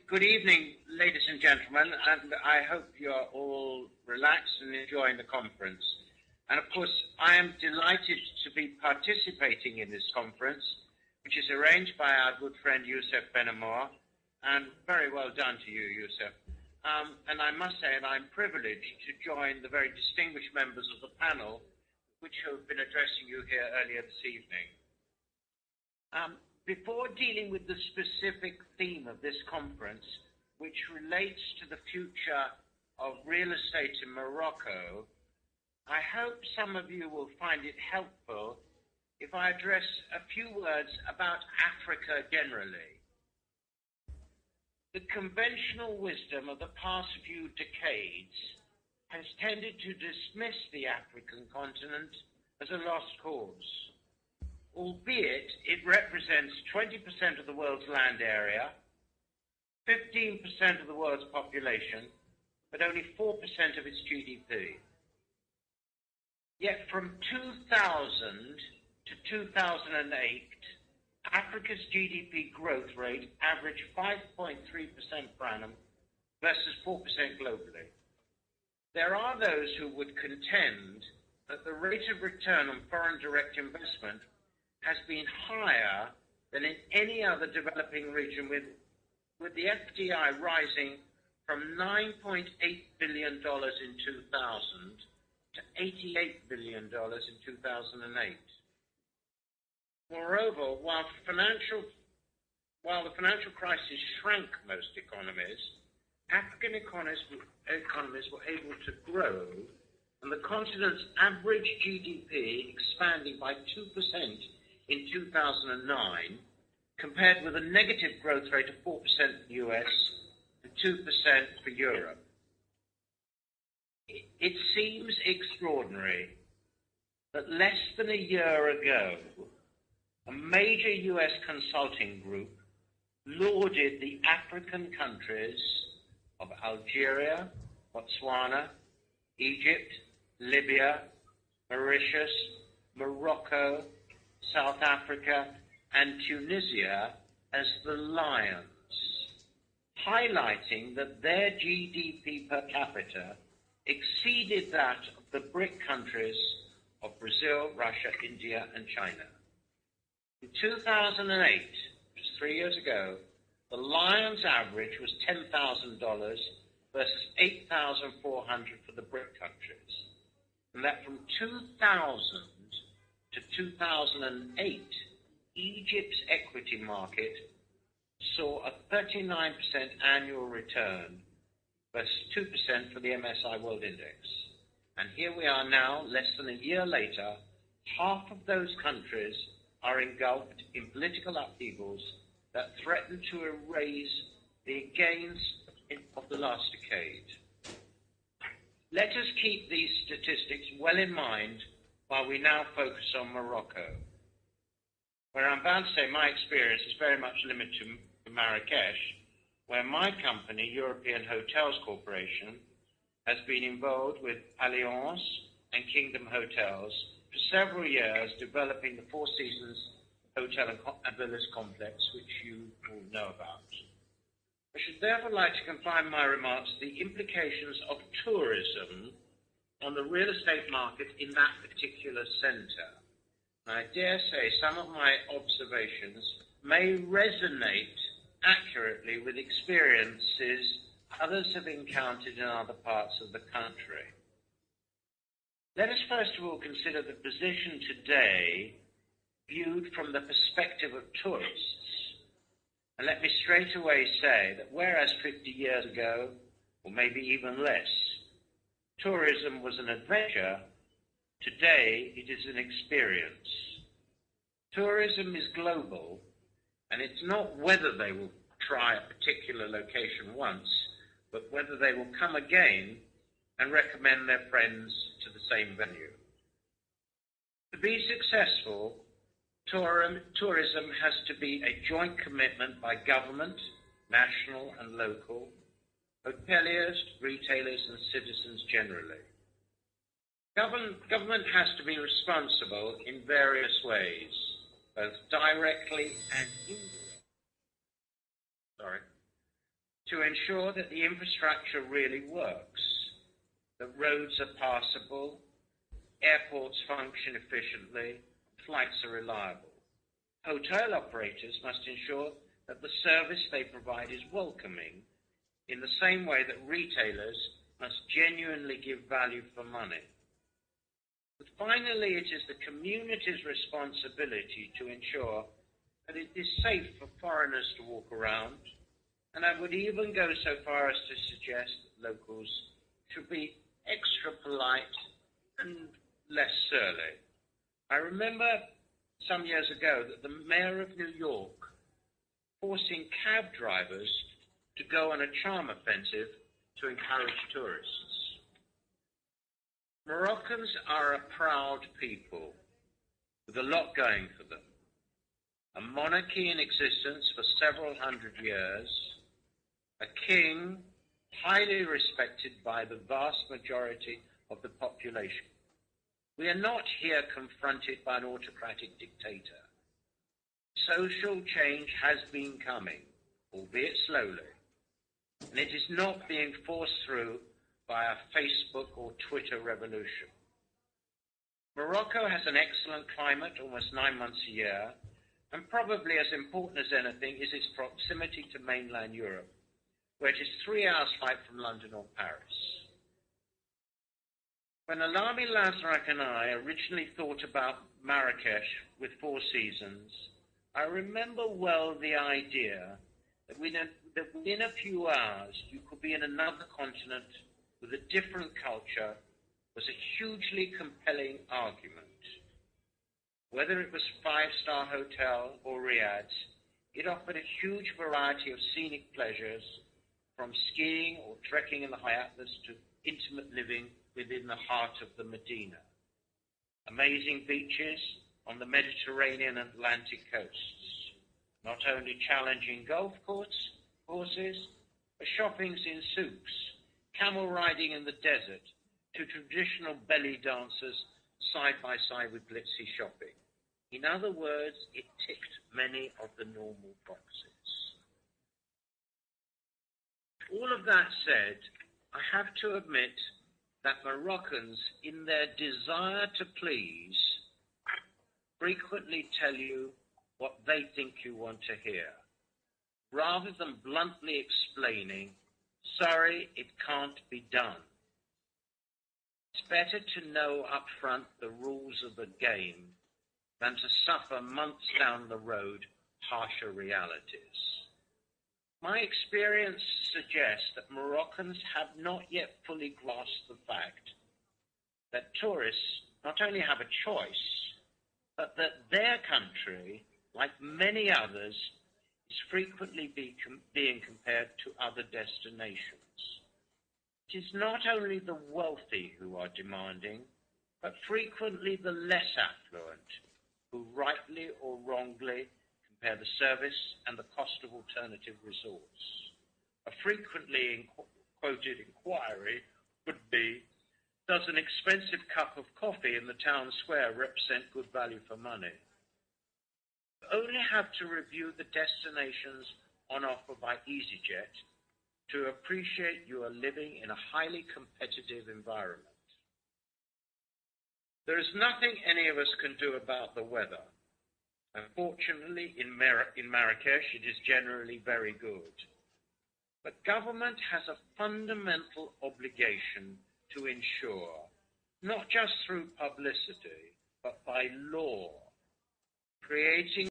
Good evening, ladies and gentlemen, and I hope you're all relaxed and enjoying the conference. And of course, I am delighted to be participating in this conference, which is arranged by our good friend Youssef Benamor, and very well done to you, Youssef. And I must say, I'm privileged to join the very distinguished members of the panel, which have been addressing you here earlier this evening. Before dealing with the specific theme of this conference, which relates to the future of real estate in Morocco, I hope some of you will find it helpful if I address a few words about Africa generally. The conventional wisdom of the past few decades has tended to dismiss the African continent as a lost cause, albeit it represents 20% of the world's land area, 15% of the world's population, but only 4% of its GDP. Yet from 2000 to 2008, Africa's GDP growth rate averaged 5.3% per annum versus 4% globally. There are those who would contend that the rate of return on foreign direct investment has been higher than in any other developing region, with the FDI rising from $9.8 billion in 2000 to $88 billion in 2008. Moreover, while the financial crisis shrank most economies, African economies were able to grow, and the continent's average GDP expanding by 2% in 2009, compared with a negative growth rate of 4% in the US and 2% for Europe. It seems extraordinary that less than a year ago, a major US consulting group lauded the African countries of Algeria, Botswana, Egypt, Libya, Mauritius, Morocco, South Africa, and Tunisia as the lions, highlighting that their GDP per capita exceeded that of the BRIC countries of Brazil, Russia, India, and China. In 2008, which was 3 years ago, the lions' average was $10,000 versus $8,400 for the BRIC countries, and that from 2000 to 2008, Egypt's equity market saw a 39% annual return versus 2% for the MSI World Index. And here we are now, less than a year later, half of those countries are engulfed in political upheavals that threaten to erase the gains of the last decade. Let us keep these statistics well in mind while we now focus on Morocco, where I'm bound to say my experience is very much limited to Marrakesh, where my company, European Hotels Corporation, has been involved with Allianz and Kingdom Hotels for several years, developing the Four Seasons Hotel and Villas complex, which you all know about. I should therefore like to confine my remarks to the implications of tourism on the real estate market in that particular centre. I dare say some of my observations may resonate accurately with experiences others have encountered in other parts of the country. Let us first of all consider the position today viewed from the perspective of tourists. And let me straight away say that whereas 50 years ago, or maybe even less, tourism was an adventure, today it is an experience. Tourism is global, and it's not whether they will try a particular location once, but whether they will come again and recommend their friends to the same venue. To be successful, tourism has to be a joint commitment by government, national and local, hoteliers, retailers, and citizens generally. Government has to be responsible in various ways, both directly and indirectly. to ensure that the infrastructure really works, that roads are passable, airports function efficiently, flights are reliable. Hotel operators must ensure that the service they provide is welcoming in the same way that retailers must genuinely give value for money. But finally, it is the community's responsibility to ensure that it is safe for foreigners to walk around, and I would even go so far as to suggest that locals should be extra polite and less surly. I remember some years ago that the mayor of New York forcing cab drivers to go on a charm offensive to encourage tourists. Moroccans are a proud people with a lot going for them. A monarchy in existence for several hundred years, a king highly respected by the vast majority of the population. We are not here confronted by an autocratic dictator. Social change has been coming, albeit slowly, and it is not being forced through by a Facebook or Twitter revolution. Morocco has an excellent climate, almost 9 months a year, and probably as important as anything is its proximity to mainland Europe, where it is 3 hours' flight from London or Paris. When Alami Lazrak and I originally thought about Marrakesh with 4 seasons, I remember well the idea that within a few hours you could be in another continent with a different culture was a hugely compelling argument. Whether it was 5-star hotel or riads, it offered a huge variety of scenic pleasures, from skiing or trekking in the high Atlas to intimate living within the heart of the Medina. Amazing beaches on the Mediterranean and Atlantic coasts. Not only challenging golf courses, but shoppings in souks, camel riding in the desert, to traditional belly dancers side by side with glitzy shopping. In other words, it ticked many of the normal boxes. All of that said, I have to admit that Moroccans, in their desire to please, frequently tell you what they think you want to hear, rather than bluntly explaining, sorry, it can't be done. It's better to know up front the rules of the game than to suffer months down the road harsher realities. My experience suggests that Moroccans have not yet fully grasped the fact that tourists not only have a choice, but that their country, like many others, is frequently being compared to other destinations. It is not only the wealthy who are demanding, but frequently the less affluent, who rightly or wrongly compare the service and the cost of alternative resorts. A frequently quoted inquiry would be, does an expensive cup of coffee in the town square represent good value for money? You only have to review the destinations on offer by EasyJet to appreciate you are living in a highly competitive environment. There is nothing any of us can do about the weather. Unfortunately, in Marrakesh, it is generally very good. But government has a fundamental obligation to ensure, not just through publicity, but by law, creating